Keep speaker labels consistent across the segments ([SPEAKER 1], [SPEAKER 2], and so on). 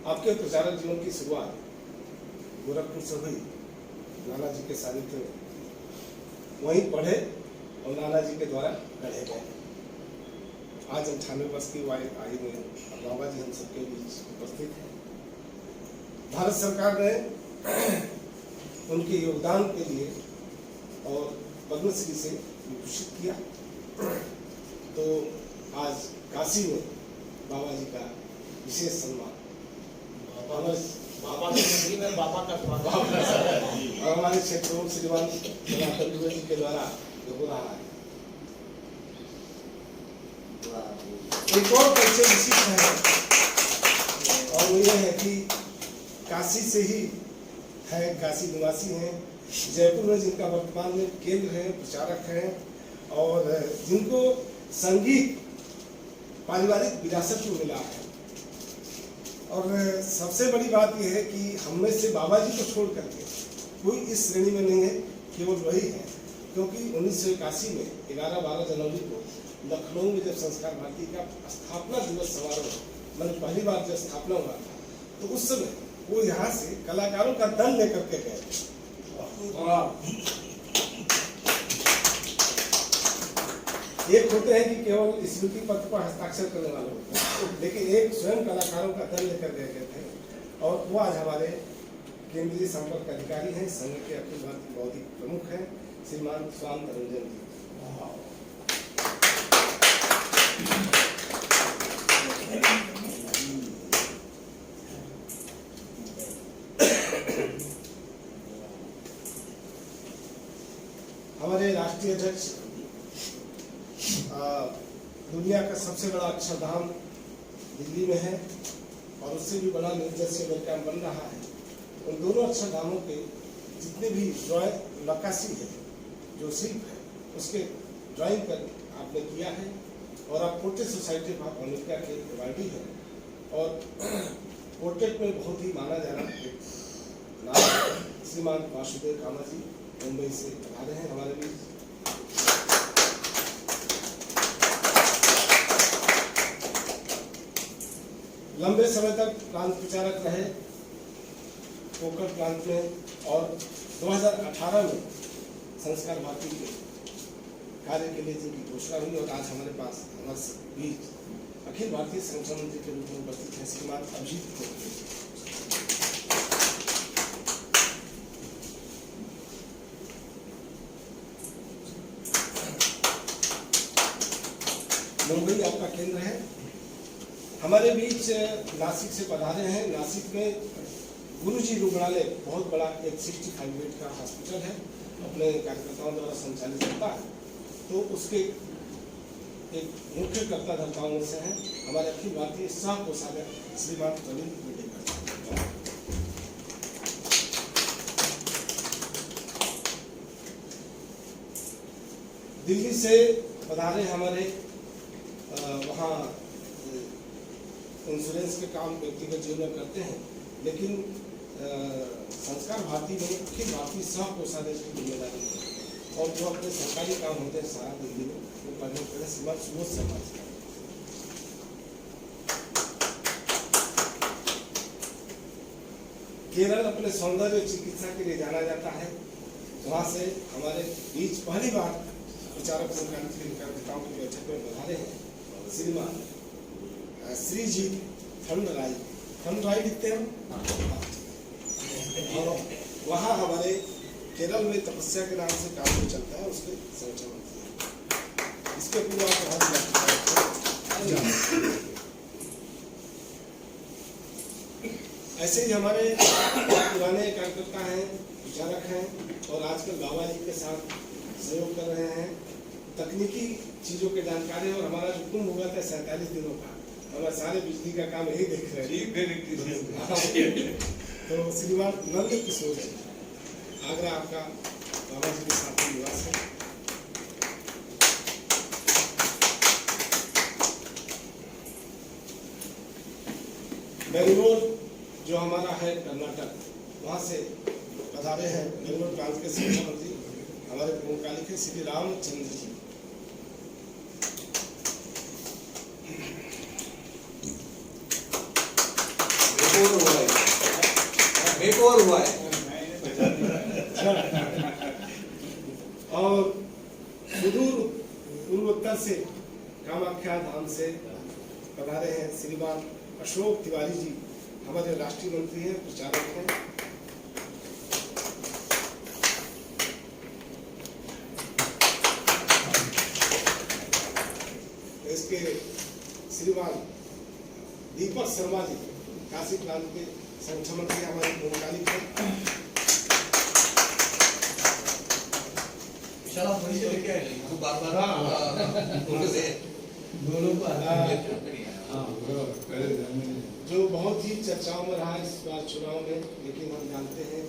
[SPEAKER 1] आपके प्रचारक जीवन की शुरुआत गोरखपुर से हुई। नाना जी के सानिध्य में वहीं पढ़े और नाना जी के द्वारा गढ़े गए। आज 98 वर्ष की आयु में बाबा जी हम सबके बीच उपस्थित हैं। भारत सरकार ने उनके योगदान के लिए और पद्मश्री से विभूषित किया। तो आज काशी में बाबा जी का विशेष सम्मान, बाबा की नगरी में बाबा का स्वागत और हमारे क्षेत्रों श्रीमान जी के द्वारा हो रहा है। एक और परिचय विशिष्ट है और वो ये है कि काशी से ही है, काशी निवासी हैं, जयपुर में जिनका वर्तमान में केंद्र है, प्रचारक हैं और जिनको संगीत पारिवारिक विरासत में मिला है। और सबसे बड़ी बात यह है कि हम में से बाबा जी को छोड़ करके कोई इस श्रेणी में नहीं है, केवल वही है। क्योंकि 1981 में 11-12 जनवरी को लखनऊ में जब संस्कार भारती का स्थापना दिवस समारोह मैंने पहली बार जब स्थापना हुआ था, तो उस समय वो यहाँ से कलाकारों का दल लेकर के गए। एक होते हैं कि केवल स्मृति पत्र पर हस्ताक्षर करने वाले होते हैं, लेकिन एक स्वयं कलाकारों का दल लेकर गए थे और वो आज हमारे केंद्रीय संपर्क अधिकारी हैं, संघ के अखिल भारतीय बौद्धिक प्रमुख हैं श्रीमान स्वांत रंजन जी। हमारे राष्ट्रीय अध्यक्ष दुनिया का सबसे बड़ा अक्षरधाम दिल्ली में है और उससे भी बड़ा न्यू जर्सी अमेरिका में बन रहा है। उन दोनों अक्षरधामों के जितने भी नक्काशी है, जो शिल्प है, उसके ड्राइंग कर आपने किया है और आप पोर्ट्रेट सोसाइटी ऑफ अमेरिका के अवार्डी हैं और पोर्ट्रेट में बहुत ही माना जाना नाम श्रीमान वासुदेव कामा जी मुंबई से आ रहे हैं हमारे बीच। लंबे समय तक प्रांत प्रचारक रहे कोकण प्रांत में और 2018 में संस्कार भारती के कार्य के लिए जिनकी घोषणा हुई और आज हमारे पास हमारे बीच अखिल भारतीय संगठन मंत्री के रूप में उपस्थित है श्रीमान अभिजीत खोखले। मुंबई आपका केंद्र है। हमारे बीच नासिक से पधारे हैं। नासिक में गुरुजी रुग्णालय बहुत बड़ा एक 65 बेड का हॉस्पिटल है, अपने कार्यकर्ताओं द्वारा संचालित होता है। तो उसके एक मुख्य कर्ता धर्ताओं में से हैं हमारे अखिल भारतीय सह कोषाध्यक्ष श्रीमान प्रवीण बेटेकर। दिल्ली से पधारे हमारे वहाँ इंश्योरेंस के काम व्यक्तिगत जीवन में करते हैं, लेकिन संस्कार भारती में अखिल भारतीय सह कोषाध्यक्ष की जिम्मेदारी है और जो अपने सरकारी काम होते हैं सारा दिल्ली में वो करने के लिए श्रीमान सुबोध शर्मा जी। केरल अपने सौंदर्य चिकित्सा के लिए जाना जाता है। वहाँ से हमारे बीच पहली बार प्रचारक संक्रांति के कार्यकर्ताओं की बैठक में पधारे हैं श्रीमान श्रीजीत थंडराई लिखते हैं और वहाँ हमारे केरल में तपस्या के नाम से काम चलता है, उसके संगठन मंत्री हैं। इसके पूर्व ऐसे ही हमारे पुराने कार्यकर्ता हैं, विचारक हैं और आजकल बाबा जी के साथ सहयोग कर रहे हैं। तकनीकी चीजों के जानकारी और हमारा जो कुंभ हुआ था 47 दिनों का, हमारे सारे बिजली का काम यही देख रहे हैं। तो श्रीमान नंद किशोर जी, आगरा आपका बाबा जी के साथ निवास है। बेंगलोर जो हमारा है कर्नाटक, वहाँ से पधारे हैं बेंगलोर प्रांत के शिक्षा मंत्री हमारे पूर्णकालिक श्री रामचंद्र जी।
[SPEAKER 2] मेकओवर हुआ है।
[SPEAKER 1] और सुदूर पूर्वोत्तर से कामाख्या धाम से पधारे हैं श्रीमान अशोक तिवारी जी, हमारे राष्ट्रीय मंत्री हैं, प्रचारक हैं। इसके श्रीमान दीपक शर्मा जी, काशी प्रांत के संगठन मंत्री, हमारे भूमिकालिक हैं। जो बहुत ही चर्चाओं में रहा इस बार चुनाव में, लेकिन हम जानते हैं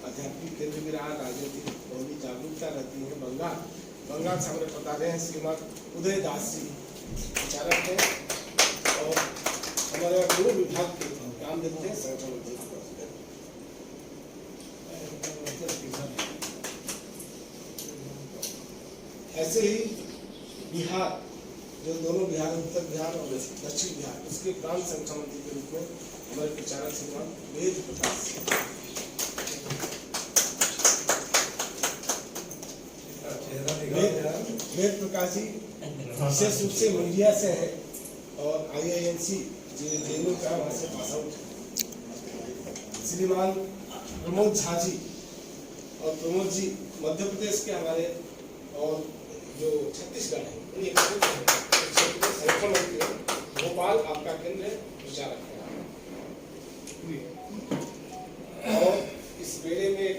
[SPEAKER 1] आध्यात्मिक केंद्र भी रहा, राजनीतिक बहुत ही जागरूकता रहती है। बंगाल से हमारे पधारे हैं श्रीमान उदय दास जी, प्रचारक हैं और हमारे दोनों विभाग के काम देते हैं, संगठन मंत्री। ऐसे ही बिहार, जो दोनों बिहार, उत्तर बिहार और दक्षिण बिहार, उसके प्रांत संगठन मंत्री के रूप में हमारे प्रचारक श्रीमान वेद प्रकाश, वेद प्रकाश जी विशेष रूप से मीडिया से हैं और IIMC जेएनयू का वहाँ से पास आउट। श्रीमान प्रमोद झा जी, और प्रमोद जी मध्य प्रदेश के हमारे और जो छत्तीसगढ़ है उन्हीं संगठन मंत्री हैं। भोपाल आपका केंद्र है, प्रचारक है। और इस मेले में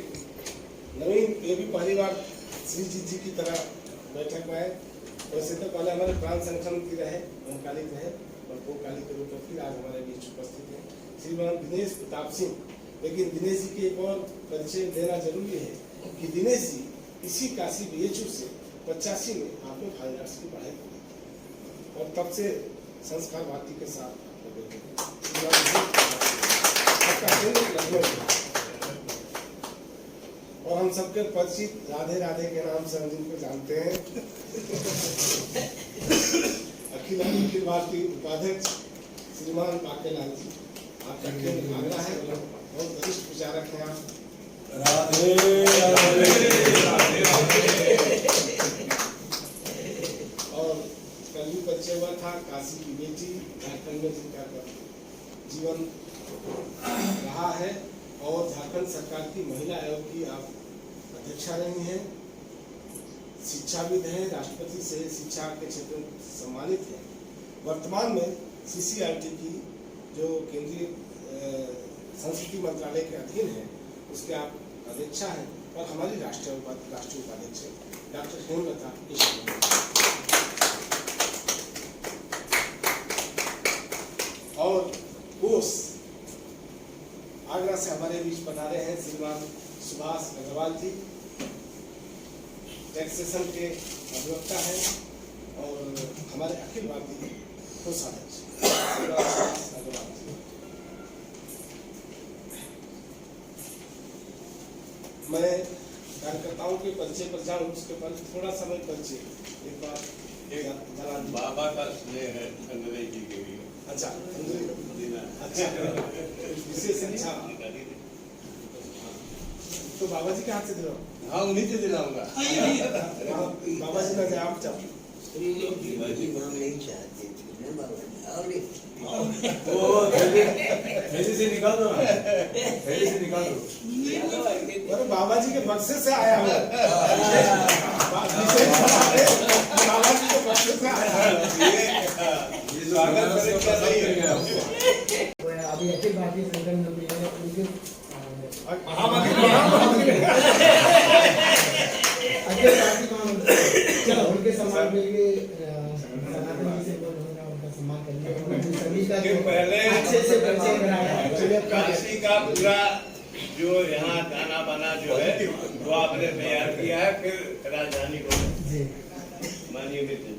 [SPEAKER 1] नवीन, ये भी पहली बार श्री जी की तरह बैठक में आए। वैसे तो पहले हमारे प्रांत संगठन मंत्री रहे, भूमिकालिक रहे और भूमिकालिक के रूप में फिर आज हमारे बीच उपस्थित हैं श्रीमान दिनेश प्रताप सिंह। लेकिन दिनेश जी के एक और परिचय देना जरूरी है कि दिनेश जी इसी काशी BHU से 85 में आपने फाइन आर्ट्स की पढ़ाई की और तब से संस्कार भारती के साथ आपका केंद्र लखनऊ है। और हम सबके परिचित राधे राधे के नाम से हम जिनको जानते हैं अखिल भारतीय उपाध्यक्ष श्रीमान बाकेलाल जी, आपका केंद्र आगरा है, बहुत वरिष्ठ प्रचारक हैं आप।
[SPEAKER 3] राधे
[SPEAKER 1] और कल भी परिचय हुआ था काशी की बेटी, झारखंड में जिनका जीवन रहा है और झारखंड सरकार की महिला आयोग की आप अध्यक्षा रही हैं, शिक्षाविद हैं, राष्ट्रपति से शिक्षा के क्षेत्र में सम्मानित हैं। वर्तमान में CCRT की जो केंद्रीय संस्कृति मंत्रालय के अधीन है उसके आप अध्यक्षा हैं और हमारी राष्ट्रीय उपाध्यक्ष है डॉक्टर हेमलता ईश्वर। और कोष आगरा से हमारे बीच पधारे हैं श्रीमान सुभाष अग्रवाल जी, टैक्सेशन के अधिवक्ता हैं और हमारे अखिल भारतीय कोषाध्यक्ष अग्रवाल जी। मैं कार्यकर्ताओं के परिचय पर जाऊं उसके पहले थोड़ा समय परिचय एक बार
[SPEAKER 4] बाबा का स्नेह है अंग्रेज जी के लिए।
[SPEAKER 1] अच्छा, अच्छा विशेष अच्छा, तो बाबा जी के हाथ से दिलाओ।
[SPEAKER 4] हाँ उन्हीं से दिलाऊंगा।
[SPEAKER 1] बाबा जी ना आप चाहो
[SPEAKER 3] थैली से निकाल दो, थैली से निकाल दो।
[SPEAKER 1] अरे बाबा जी के बक्से से आया हूँ, बाबा जी के बक्से से आया
[SPEAKER 5] अभी अखिल भारतीय संगठन में चलो उनके सम्मान के लिए सनातन जी से उनका सम्मान करने सभी का
[SPEAKER 4] पहले
[SPEAKER 5] अच्छे से परिचय कराया।
[SPEAKER 4] काशी का पूरा जो यहाँ गाना बना जो है वो आपने तैयार किया है, फिर राजधानी को मानिए मित्र।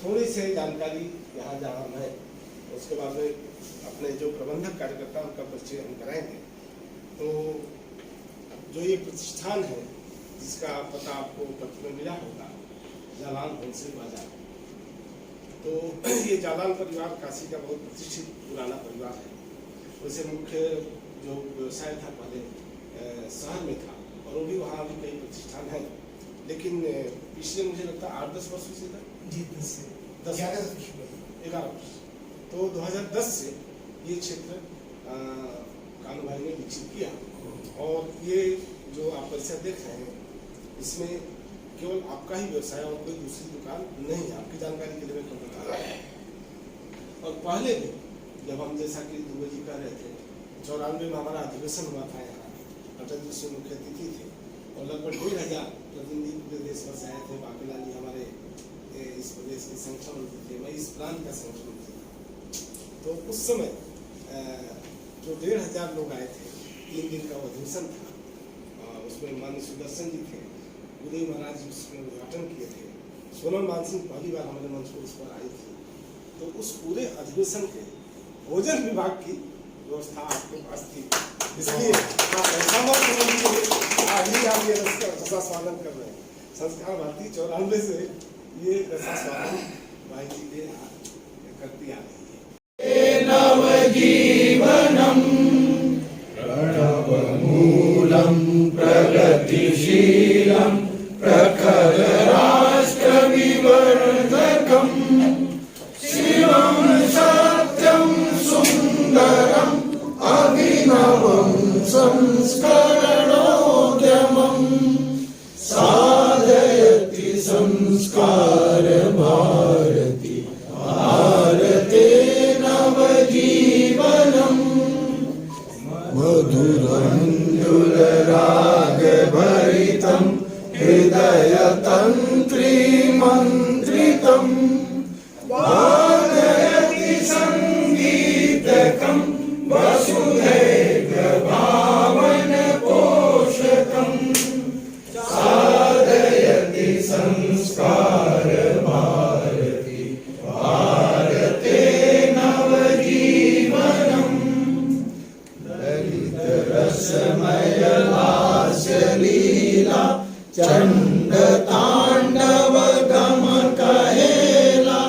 [SPEAKER 1] थोड़ी सी जानकारी यहाँ जहाँ हम हैं उसके बाद में अपने जो प्रबंधक कार्यकर्ता उनका परिचय हम कराएंगे। तो जो ये प्रतिष्ठान है जिसका पता आपको पत्र में मिला होगा, जालान होलसेल बाजार, तो ये जालान परिवार काशी का बहुत प्रतिष्ठित पुराना परिवार है। वैसे मुख्य जो व्यवसाय था पहले शहर में था, और वो भी वहाँ भी कई प्रतिष्ठान हैं, लेकिन पिछले मुझे लगता है 8-10 वर्षों से था
[SPEAKER 5] जी
[SPEAKER 1] 11 वर्ष, तो 2010 से ये क्षेत्र कानू भाई ने विकसित किया। और ये जो आप परिसर देख रहे हैं, इसमें केवल आपका ही व्यवसाय और कोई दूसरी दुकान नहीं है। आपकी जानकारी के लिए मैं कम बता रहा हूँ। और पहले भी जब हम, जैसा कि दुबे जी कह रहे थे, 94 में हमारा अधिवेशन हुआ था यहाँ, अटल जी से मुख्य अतिथि थे, और लगभग 1,500 प्रतिनिधि पूरे देश भर से आए थे। बाकीलाल जी हमारे इस प्रदेश के संगठन मंत्री थे, मैं इस प्रांत का संगठन मंत्री था। तो उस समय जो 1,500 लोग आए थे, 3 दिन का अधिवेशन था, उसमें माननीय सुदर्शन जी थे, उदय महाराज जी उसमें उद्घाटन किए थे, सोनम मानसिंह पहली बार हमारे मंच पर उस पर आई थी। तो उस पूरे अधिवेशन के भोजन विभाग की व्यवस्था आपके पास थी, इसलिए आप ऐसा मत समझिए आगे आप ये रसा स्वागत कर रहे हैं। संस्कार भारती 94 से ये रसा स्वागत भाई जी के करती आ रही है।
[SPEAKER 6] नवजीवनम् प्रणवमूलं प्रगतिशीलं प्रखरराष्ट्रविवर्धकम् शिवं सत्यं सुन्दरम् अभिनवं संस्करणोद्यमम् साधयति संस्कार भारती भारते नवजीवनम् मधुरञ्जुलरागभरितं हृदयतन्त्रीमन्त्रितम् वादयति सङ्गीतकं वसुधैर्यभावनपोषकम् साधयति संस्कार भारती भारते नवजीवनम् ललितरसमयलास्यलीला चण्डताण्डवगमकहेला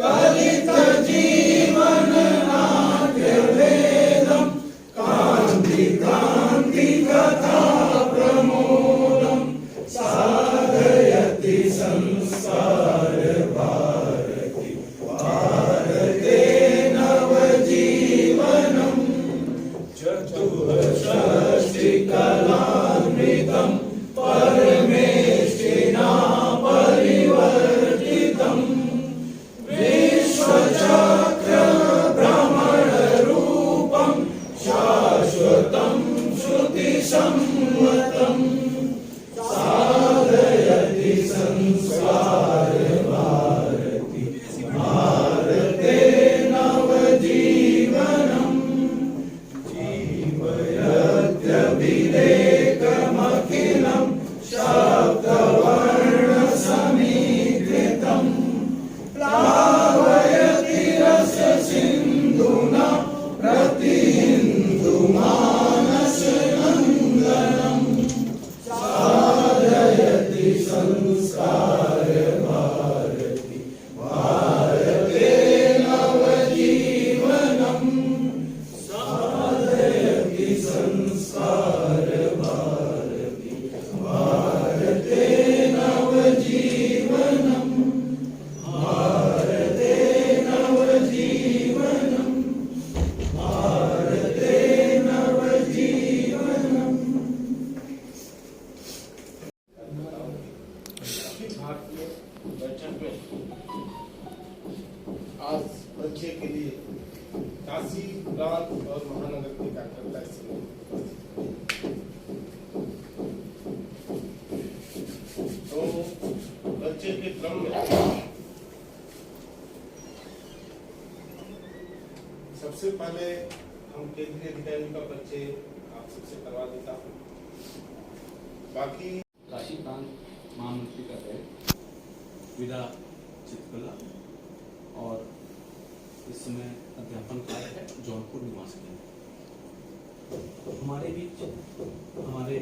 [SPEAKER 6] कलितजीवननाट्यवेदं कान्ति कान्ति कथा प्रमोदं साधयति संस्कार भारती भारते नवजीवनम् चतुष्षष्टिकलान्वितं परमेष्ठिना परिवर्तितं विश्वचक्रभ्रमणरूपं शाश्वतं श्रुतिसम्मतं साधयति संस्कार भारती भारते नवजीवनम् जीवयत्यभिलेखमखिलं सप्तवर्णसमीकृतं प्लावयति रससिन्धुना प्रतिहिन्दुमानसनन्दनं साधयति संस्कार भारती भारते नवजीवनम् साधयति संस्कार भारती भारते नवजीवनम् भारते नवजीवनम् भारते नवजीवनम्
[SPEAKER 1] अखिल भारतीय बैठक में आज बच्चे के लिए काशी प्रांत और महानगर के कार्यकर्ता इसमें तो बच्चे के क्रम में सबसे पहले हम केंद्रीय अधिकारी का परिचय आप सबसे करवा देता हूँ। बाकी
[SPEAKER 2] काशी प्रांत महामंत्री का है विदा चित्रकला और इस समय अध्यापन कार्य है जौनपुर निवास में। हमारे बीच हमारे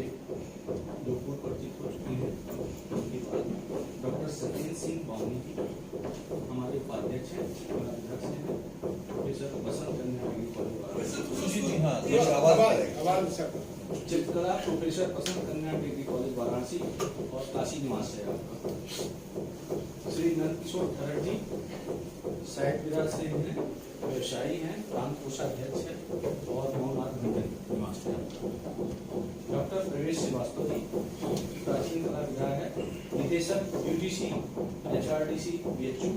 [SPEAKER 2] जो पूर्व परिचित हो चुके हैं उनके बाद डॉक्टर सत्येंद्र सिंह बावनी जी हमारे उपाध्यक्ष हैं और अध्यक्ष हैं प्रोफेसर बसंत कन्या डिग्री कॉलेज
[SPEAKER 1] आवाज
[SPEAKER 2] चित्रकला प्रोफेसर बसंत कन्या डिग्री कॉलेज वाराणसी और काशी निवास है आपका। श्री नंदकिशोर खरड़ जी साहित्य विरासत से हैं, व्यवसायी हैं, प्रांत कोषाध्यक्ष हैं और भवनाथ मंदिर निवास है। डॉक्टर प्रवेश श्रीवास्तव जी प्राचीन कला विधा है, निदेशक यूजीसी एचआरडीसी बीएचयू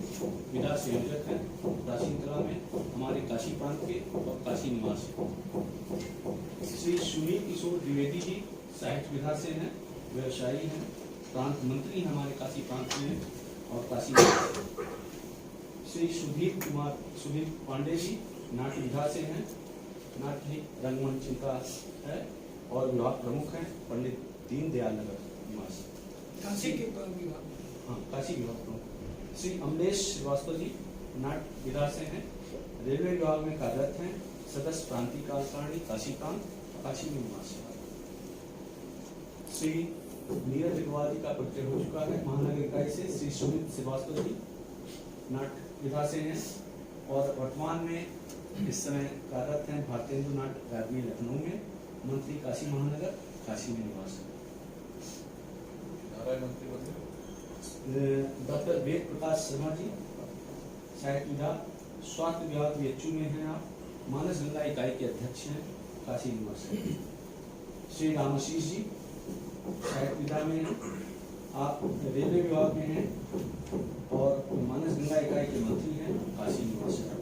[SPEAKER 2] विधा संयोजक हैं प्राचीन कला में हमारे काशी प्रांत के और काशी निवास है। श्री सुनील किशोर द्विवेदी जी साहित्य विधा से हैं, व्यवसायी हैं, प्रांत मंत्री हमारे काशी प्रांत में और काशी निवास। श्री सुधीर पांडे जी नाट्य विधा से हैं, नाट्य रंगमंच इनका है और विभाग प्रमुख हैं पंडित दीनदयाल नगर निवास
[SPEAKER 7] काशी के विभाग।
[SPEAKER 2] हाँ, काशी विभाग प्रमुख। श्री अमलेश श्रीवास्तव जी नाट्य विधा से हैं, रेलवे विभाग में कार्यरत हैं, सदस्य प्रांतीय कार्यकारिणी काशी प्रांत काशी में निवास है। श्री नीरज अग्रवाल जी का परिचय हो चुका है महानगर इकाई से। श्री सुमित श्रीवास्तव जी नाट्य विधा से हैं और वर्तमान में इस समय कार्यरत हैं भारतीय हिंदू नाट्य अकादमी लखनऊ में, मंत्री काशी महानगर काशी में निवास है। डॉक्टर वेद प्रकाश शर्मा जी साहित्य विधा स्वास्थ्य विभाग बीएचयू में हैं आप, मानस गंगा इकाई के अध्यक्ष हैं काशी निवास है। श्री रामाशीष जी साहित्य विधा में हैं, आप रेलवे विभाग में हैं और मानस गंगा इकाई के मंत्री हैं काशी निवास है।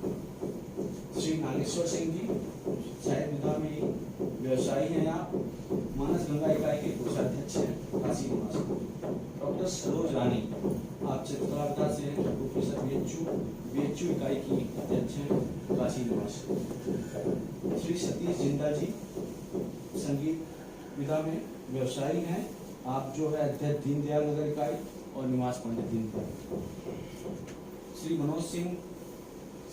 [SPEAKER 2] श्री नागेश्वर सिंह जी साहित्य विधा में व्यवसायी हैं आप, मानस गंगा इकाई के कोषाध्यक्ष हैं काशी निवास है। डॉक्टर सरोज रानी आप चित्रकला विधा से हैं, प्रोफेसर बीएचयू इकाई की अध्यक्ष हैं काशी निवास है। श्री सतीश जिंदा जी संगीत विधा में व्यवसायी हैं, आप जो है अध्यक्ष दीनदयाल नगर इकाई और निवास पंडित दीनदयाल। श्री मनोज सिंह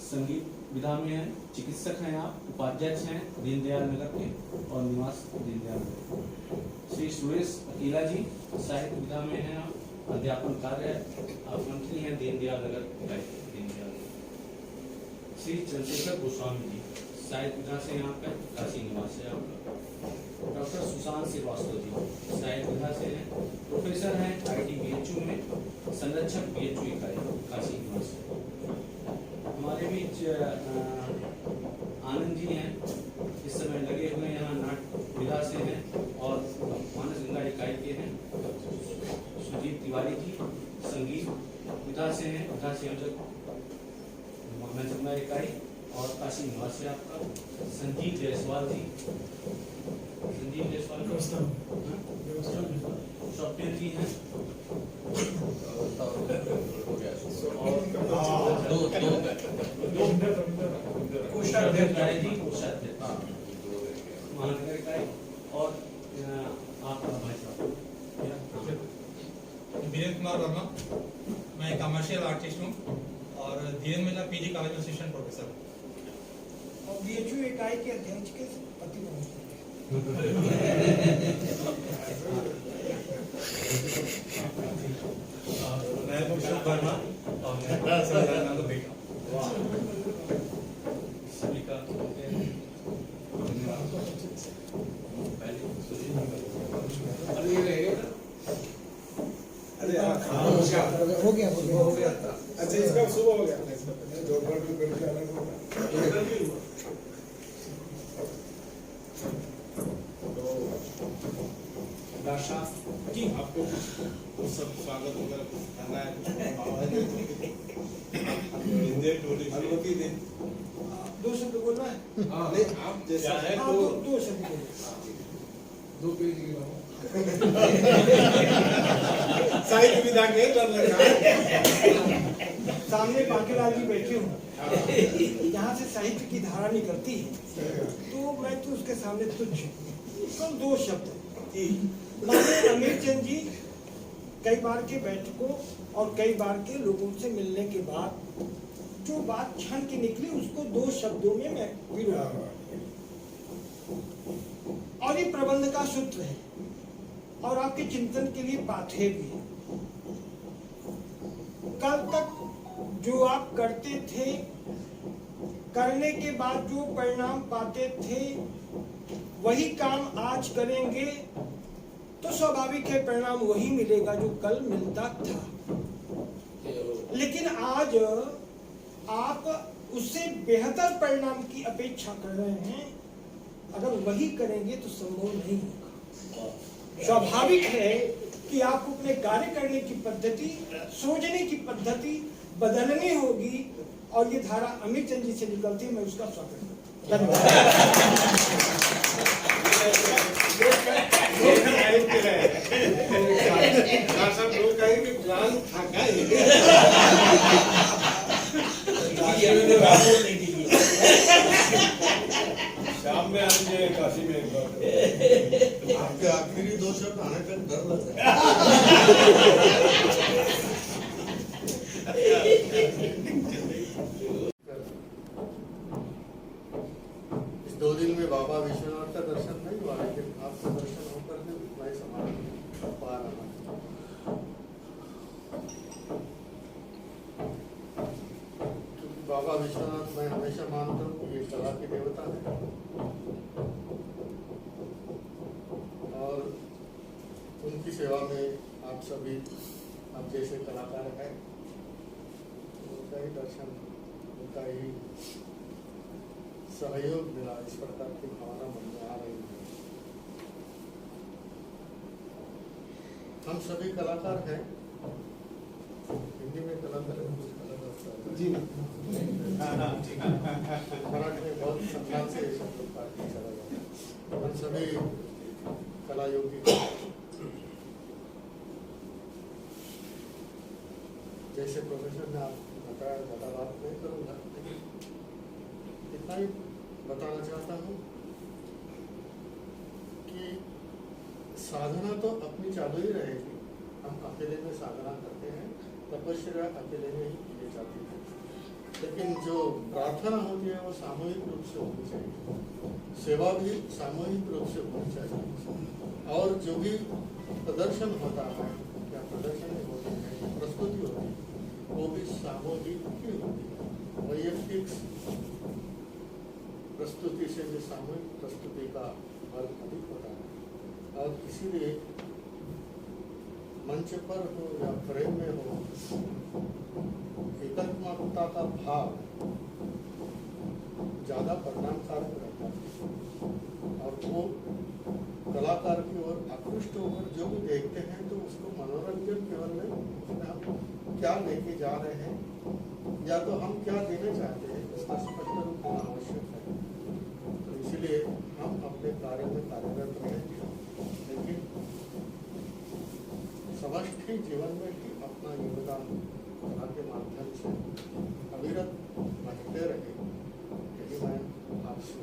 [SPEAKER 2] संगीत विधा में हैं, चिकित्सक हैं आप, उपाध्यक्ष हैं दीनदयाल नगर के और निवास दीनदयाल नगर। श्री सुरेश अकेला जी साहित्य विधा में हैं आप, अध्यापन कार्य आप मंत्री हैं दीनदयाल नगर इकाई दीनदयाल नगर। श्री चंद्रशेखर गोस्वामी जी साहित्य विधा से यहाँ पर काशी निवास है आपका। डॉक्टर सुशांत श्रीवास्तव जी साहित्य विधा से हैं, प्रोफेसर हैं आईटी बीएचयू में, संरक्षक बीएचयू इकाई काशी निवास है। हमारे बीच आनंद जी हैं, इस समय लगे हुए यहाँ नाट्य विधा से हैं और मानस गंगा इकाई के हैं। सुजीत तिवारी जी संगीत विधा से हैं, विधा संयोजक मानस गंगा इकाई और काशी निवास है आपका। संजीव जायसवाल जी सॉफ्टवेयर जी हैं कोषाध्यक्ष महानगर इकाई और आपका भाई साहब
[SPEAKER 7] वीरेंद्र कुमार वर्मा, मैं कमर्शियल आर्टिस्ट हूँ और धीरेन्द्र मिला पीजी कॉलेज असिस्टेंट प्रोफेसर और बीएचयू इकाई के अध्यक्ष के पति
[SPEAKER 5] हो गया
[SPEAKER 1] अच्छा इसका सुबह हो गया दोपहर में बैठ के अलग होगा। तो दाशा जी आपको कुछ सब स्वागत वगैरह करना है, अनुमति दें।
[SPEAKER 7] दो शब्द बोलना है।
[SPEAKER 1] नहीं आप जैसा है
[SPEAKER 7] हाँ,
[SPEAKER 1] तो
[SPEAKER 7] दो शब्द बोलो।
[SPEAKER 1] दो पेज साहित्य विधा के डर लग रहा है।
[SPEAKER 7] सामने बांकीलाल जी बैठे हो, यहाँ से साहित्य की धारा निकलती है तो मैं तो उसके सामने तुच्छ कल दो शब्द माननीय अमीर चंद जी कई बार के बैठकों और कई बार के लोगों से मिलने के बाद जो बात क्षण की निकली उसको दो शब्दों में मैं विरोध और ये प्रबंध का सूत्र है और आपके चिंतन के लिए पाथवे भी है। कल तक जो आप करते थे, करने के बाद जो परिणाम पाते थे, वही काम आज करेंगे तो स्वाभाविक है परिणाम वही मिलेगा जो कल मिलता था। लेकिन आज आप उससे बेहतर परिणाम की अपेक्षा कर रहे हैं, अगर वही करेंगे तो संभव नहीं होगा। स्वाभाविक है कि आपको अपने कार्य करने की पद्धति, सोचने की पद्धति बदलनी होगी और ये धारा अमित चंद जी से निकलती है, मैं उसका स्वागत करता हूं।
[SPEAKER 3] शाम में आएंगे काशी में एक बार।
[SPEAKER 6] आपके आखिरी 2 शब्द आने तक डर लग रहा इस 2 दिन में बाबा विश्वनाथ का दर्शन नहीं हुआ, लेकिन आपका दर्शन होकर के इतना ही समाधान पा रहा है। क्योंकि बाबा विश्वनाथ मैं हमेशा मानता हूँ कि ये कला के देवता है और उनकी सेवा में आप सभी, आप जैसे कलाकार हैं, उनका ही दर्शन, उनका ही सहयोग मिला, इस प्रकार की भावना मन में आ रही है। हम सभी कलाकार हैं, हिंदी में कलाकार कुछ अलग होता है जी, मराठी में बहुत सम्मान से सब लोग पार्टी चला जाता है। हम सभी कला योगी जैसे प्रोफेसर ने आपको बताया, ज़्यादा बात नहीं करूँगा, लेकिन इतना ही बताना चाहता हूँ कि साधना तो अपनी चालू ही रहेगी। हम अकेले में साधना करते हैं, तपस्या अकेले में ही की जाती है, लेकिन जो प्रार्थना होती है वो सामूहिक रूप से होनी चाहिए, सेवा भी सामूहिक रूप से होनी चाहिए, और जो भी प्रदर्शन होता है या प्रदर्शन होती है, प्रस्तुति होती है, वो भी सामूहिक ही होती है। वैयक्तिक प्रस्तुति से भी सामूहिक प्रस्तुति का फल अधिक होता है, और इसीलिए मंच पर हो या फ्रेम में हो, एकात्मकता का भाव ज़्यादा परिणामकारक रहता है, और वो कलाकार की ओर आकृष्ट होकर जो भी देखते हैं तो उसको मनोरंजन केवल नहीं, हम क्या लेके जा रहे हैं या तो हम क्या देना चाहते हैं, इसका स्पष्ट रूप होना आवश्यक है। तो इसलिए हम अपने कार्य में कार्यरत रहेंगे, लेकिन समष्टि जीवन में भी अपना योगदान कला के माध्यम से अविरत बढ़ते रहे, यही मैं आपसे